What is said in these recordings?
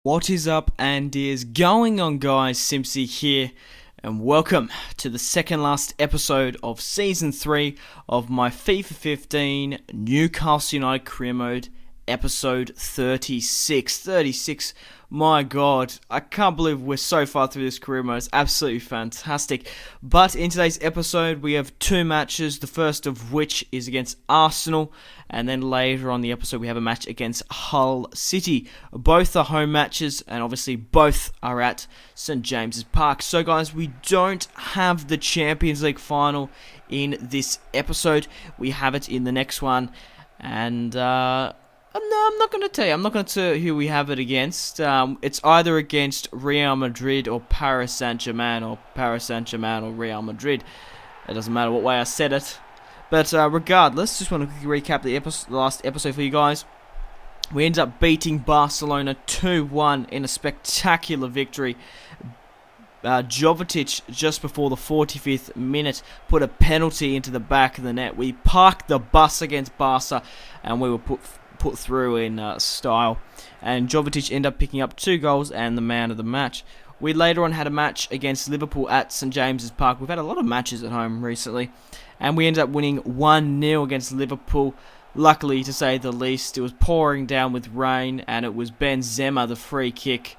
What is up and is going on, guys? Simpzy here, and welcome to the second last episode of Season 3 of my FIFA 15 Newcastle United Career Mode, episode 36. 36, my god, I can't believe we're so far through this career mode. It's absolutely fantastic. But in today's episode, we have two matches, the first of which is against Arsenal, and then later on the episode we have a match against Hull City. Both are home matches, and obviously both are at St James's Park. So guys, we don't have the Champions League final in this episode. We have it in the next one, and I'm not going to tell you. I'm not going to tell you who we have it against. It's either against Real Madrid or Paris Saint-Germain, or Paris Saint-Germain or Real Madrid. It doesn't matter what way I said it. But regardless, just want to quickly recap the last episode for you guys. We ended up beating Barcelona 2-1 in a spectacular victory. Jovetic, just before the 45th minute, put a penalty into the back of the net. We parked the bus against Barca, and we were put through in style. And Jovetic ended up picking up 2 goals and the man of the match. We later on had a match against Liverpool at St James's Park. We've had a lot of matches at home recently, and we ended up winning 1-0 against Liverpool. Luckily, to say the least, it was pouring down with rain, and it was Benzema, the free kick.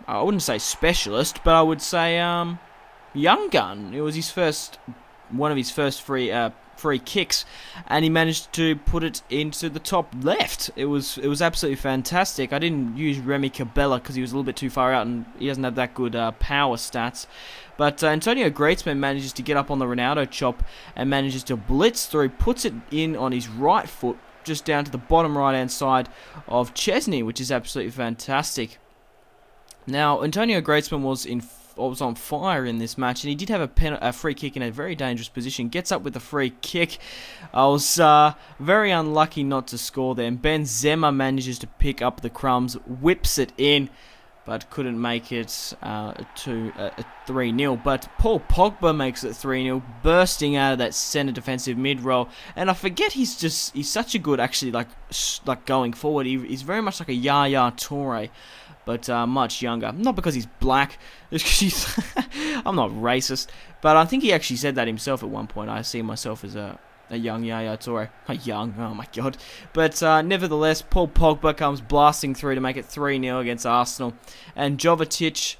I wouldn't say specialist, but I would say young gun. It was one of his first free kicks, and he managed to put it into the top left. It was absolutely fantastic. I didn't use Remy Cabella because he was a little bit too far out and he doesn't have that good power stats. But Antonio Griezmann manages to get up on the Ronaldo chop and manages to blitz through, puts it in on his right foot, just down to the bottom right hand side of Chesney, which is absolutely fantastic. Now, Antonio Griezmann was on fire in this match, and he did have a free kick in a very dangerous position. Gets up with a free kick. I was very unlucky not to score there. And Benzema manages to pick up the crumbs, whips it in, but couldn't make it to 3-0. But Paul Pogba makes it 3-0, bursting out of that centre defensive mid-roll. And I forget he's such a good, actually, like going forward. He's very much like a Yaya Toure, but much younger. Not because he's black, just because he's... I'm not racist, but I think he actually said that himself at one point. I see myself as a young Yaya Toure. Young, oh my god. But nevertheless, Paul Pogba comes blasting through to make it 3-0 against Arsenal. And Jovetic,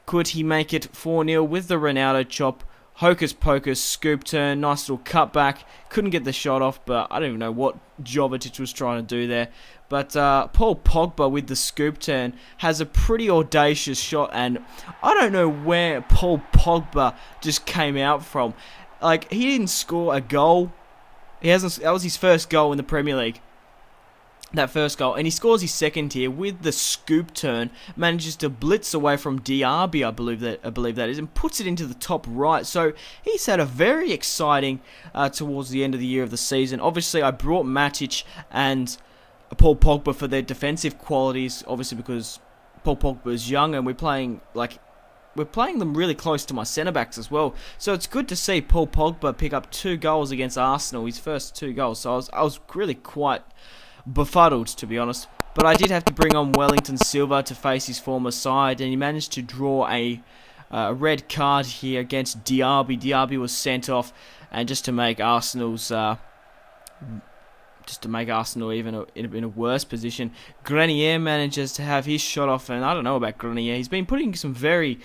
could he make it 4-0 with the Ronaldo chop? Hocus pocus, scoop turn, nice little cutback. Couldn't get the shot off, but I don't even know what Jovetic was trying to do there. But Paul Pogba with the scoop turn has a pretty audacious shot, and I don't know where Paul Pogba just came out from. Like, he didn't score a goal. That was his first goal in the Premier League. That first goal, and he scores his second here with the scoop turn, manages to blitz away from Diaby, I believe that is, and puts it into the top right. So he's had a very exciting towards the end of the year of the season. Obviously, I brought Matic and Paul Pogba for their defensive qualities, obviously because Paul Pogba is young, and we're playing them really close to my centre backs as well. So it's good to see Paul Pogba pick up 2 goals against Arsenal, his first 2 goals. So I was really quite befuddled, to be honest. But I did have to bring on Wellington Silva to face his former side, and he managed to draw a red card here against Diaby. Diaby was sent off, and just to make Arsenal even in a worse position, Grenier manages to have his shot off, and I don't know about Grenier. He's been putting some very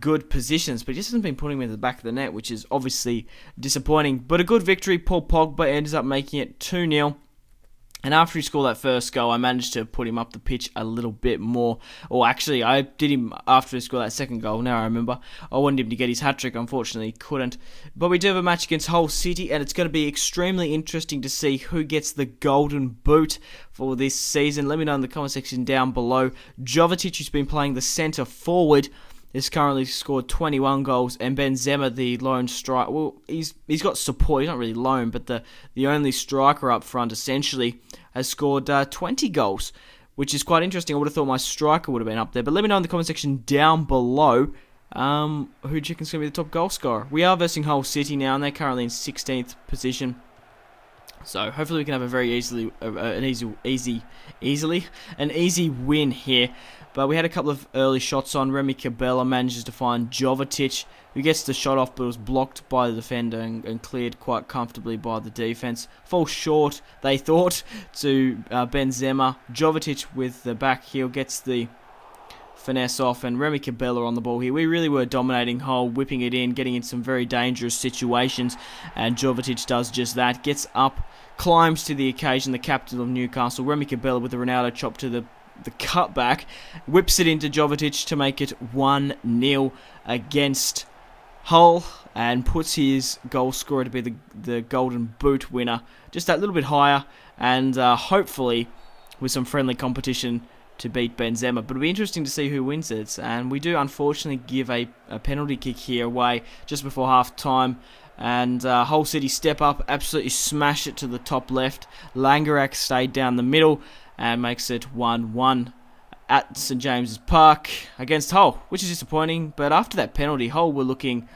good positions, but he just hasn't been putting them in the back of the net, which is obviously disappointing. But a good victory. Paul Pogba ends up making it 2-0. And after he scored that first goal, I managed to put him up the pitch a little bit more. Or actually, I did him after he scored that second goal. Now I remember. I wanted him to get his hat-trick. Unfortunately, he couldn't. But we do have a match against Hull City, and it's going to be extremely interesting to see who gets the golden boot for this season. Let me know in the comment section down below. Jovetic, who's been playing the centre forward, has currently scored 21 goals, and Benzema, the lone striker, well, he's got support. He's not really lone, but the only striker up front, essentially, has scored 20 goals, which is quite interesting. I would have thought my striker would have been up there. But let me know in the comment section down below who do you think is going to be the top goal scorer. We are versing Hull City now, and they're currently in 16th position. So hopefully we can have a very easy win here. But we had a couple of early shots on. Remy Cabella manages to find Jovetic, who gets the shot off, but was blocked by the defender and cleared quite comfortably by the defense. Falls short, they thought, to Benzema. Jovetic with the back heel gets the finesse off, and Remy Cabella on the ball here. We really were dominating Hull, whipping it in, getting in some very dangerous situations, and Jovetic does just that. Gets up, climbs to the occasion, the captain of Newcastle. Remy Cabella with the Ronaldo chop to the cutback, whips it into Jovetic to make it 1-0 against Hull, and puts his goal scorer to be the Golden Boot winner just that little bit higher, and hopefully with some friendly competition to beat Benzema. But it'll be interesting to see who wins it, and we do unfortunately give a penalty kick here away just before half time, and Hull City step up, absolutely smash it to the top left. Langerak stayed down the middle and makes it 1-1 at St James's Park against Hull, which is disappointing. But after that penalty, Hull were looking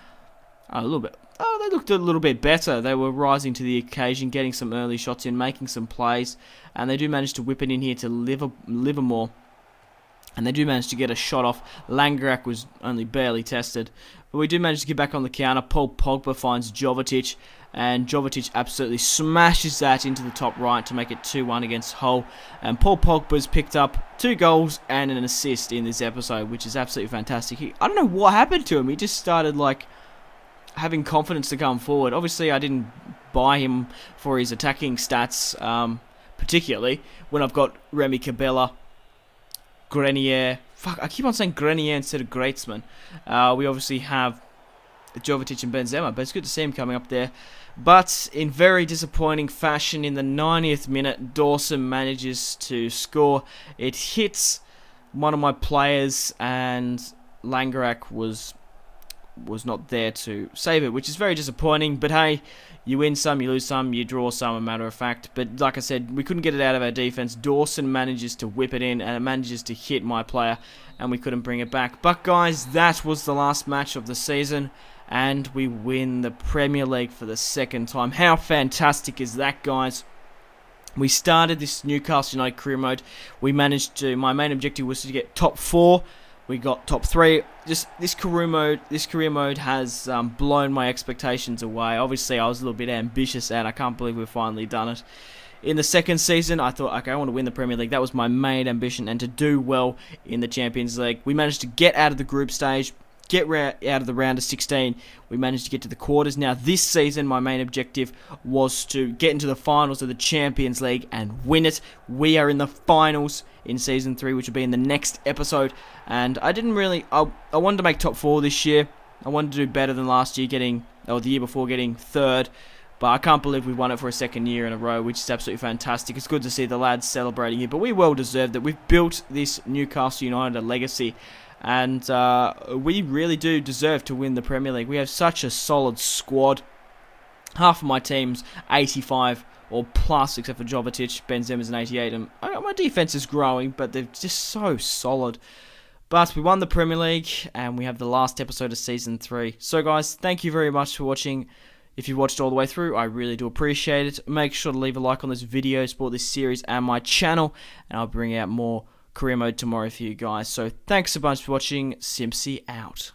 a little bit. They looked a little bit better. They were rising to the occasion, getting some early shots in, making some plays, and they do manage to whip it in here to Livermore, and they do manage to get a shot off. Langerak was only barely tested, but we do manage to get back on the counter. Paul Pogba finds Jovetic, and Jovetic absolutely smashes that into the top right to make it 2-1 against Hull. And Paul Pogba's picked up 2 goals and an assist in this episode, which is absolutely fantastic. I don't know what happened to him. He just started like having confidence to come forward. Obviously, I didn't buy him for his attacking stats, particularly when I've got Remy Cabella, Grenier. Fuck, I keep on saying Grenier instead of Greatsman. We obviously have Jovetic and Benzema, but it's good to see him coming up there. But in very disappointing fashion, in the 90th minute, Dawson manages to score. It hits one of my players, and Langerak was not there to save it, which is very disappointing. But hey, you win some, you lose some, you draw some, a matter of fact. But like I said, we couldn't get it out of our defense. Dawson manages to whip it in, and it manages to hit my player, and we couldn't bring it back. But guys, that was the last match of the season, and we win the Premier League for the second time. How fantastic is that, guys? We started this Newcastle United Career Mode. We managed to, my main objective was to get top 4. We got top 3. Just this career mode has blown my expectations away. Obviously, I was a little bit ambitious, and I can't believe we've finally done it. In the second season, I thought, okay, I want to win the Premier League. That was my main ambition, and to do well in the Champions League. We managed to get out of the group stage, get out of the round of 16. We managed to get to the quarters. Now, this season, my main objective was to get into the finals of the Champions League and win it. We are in the finals in Season 3, which will be in the next episode. And I didn't really... I wanted to make top 4 this year. I wanted to do better than last year, or the year before, getting 3rd. But I can't believe we won it for a second year in a row, which is absolutely fantastic. It's good to see the lads celebrating here, but we well deserved it. We've built this Newcastle United legacy, and we really do deserve to win the Premier League. We have such a solid squad. Half of my team's 85 or plus, except for Jovetic. Benzema's an 88, and my defense is growing, but they're just so solid. But we won the Premier League, and we have the last episode of Season 3. So guys, thank you very much for watching. If you watched all the way through, I really do appreciate it. Make sure to leave a like on this video, support this series and my channel, and I'll bring out more career mode tomorrow for you guys. So thanks a bunch for watching. Simpzy out.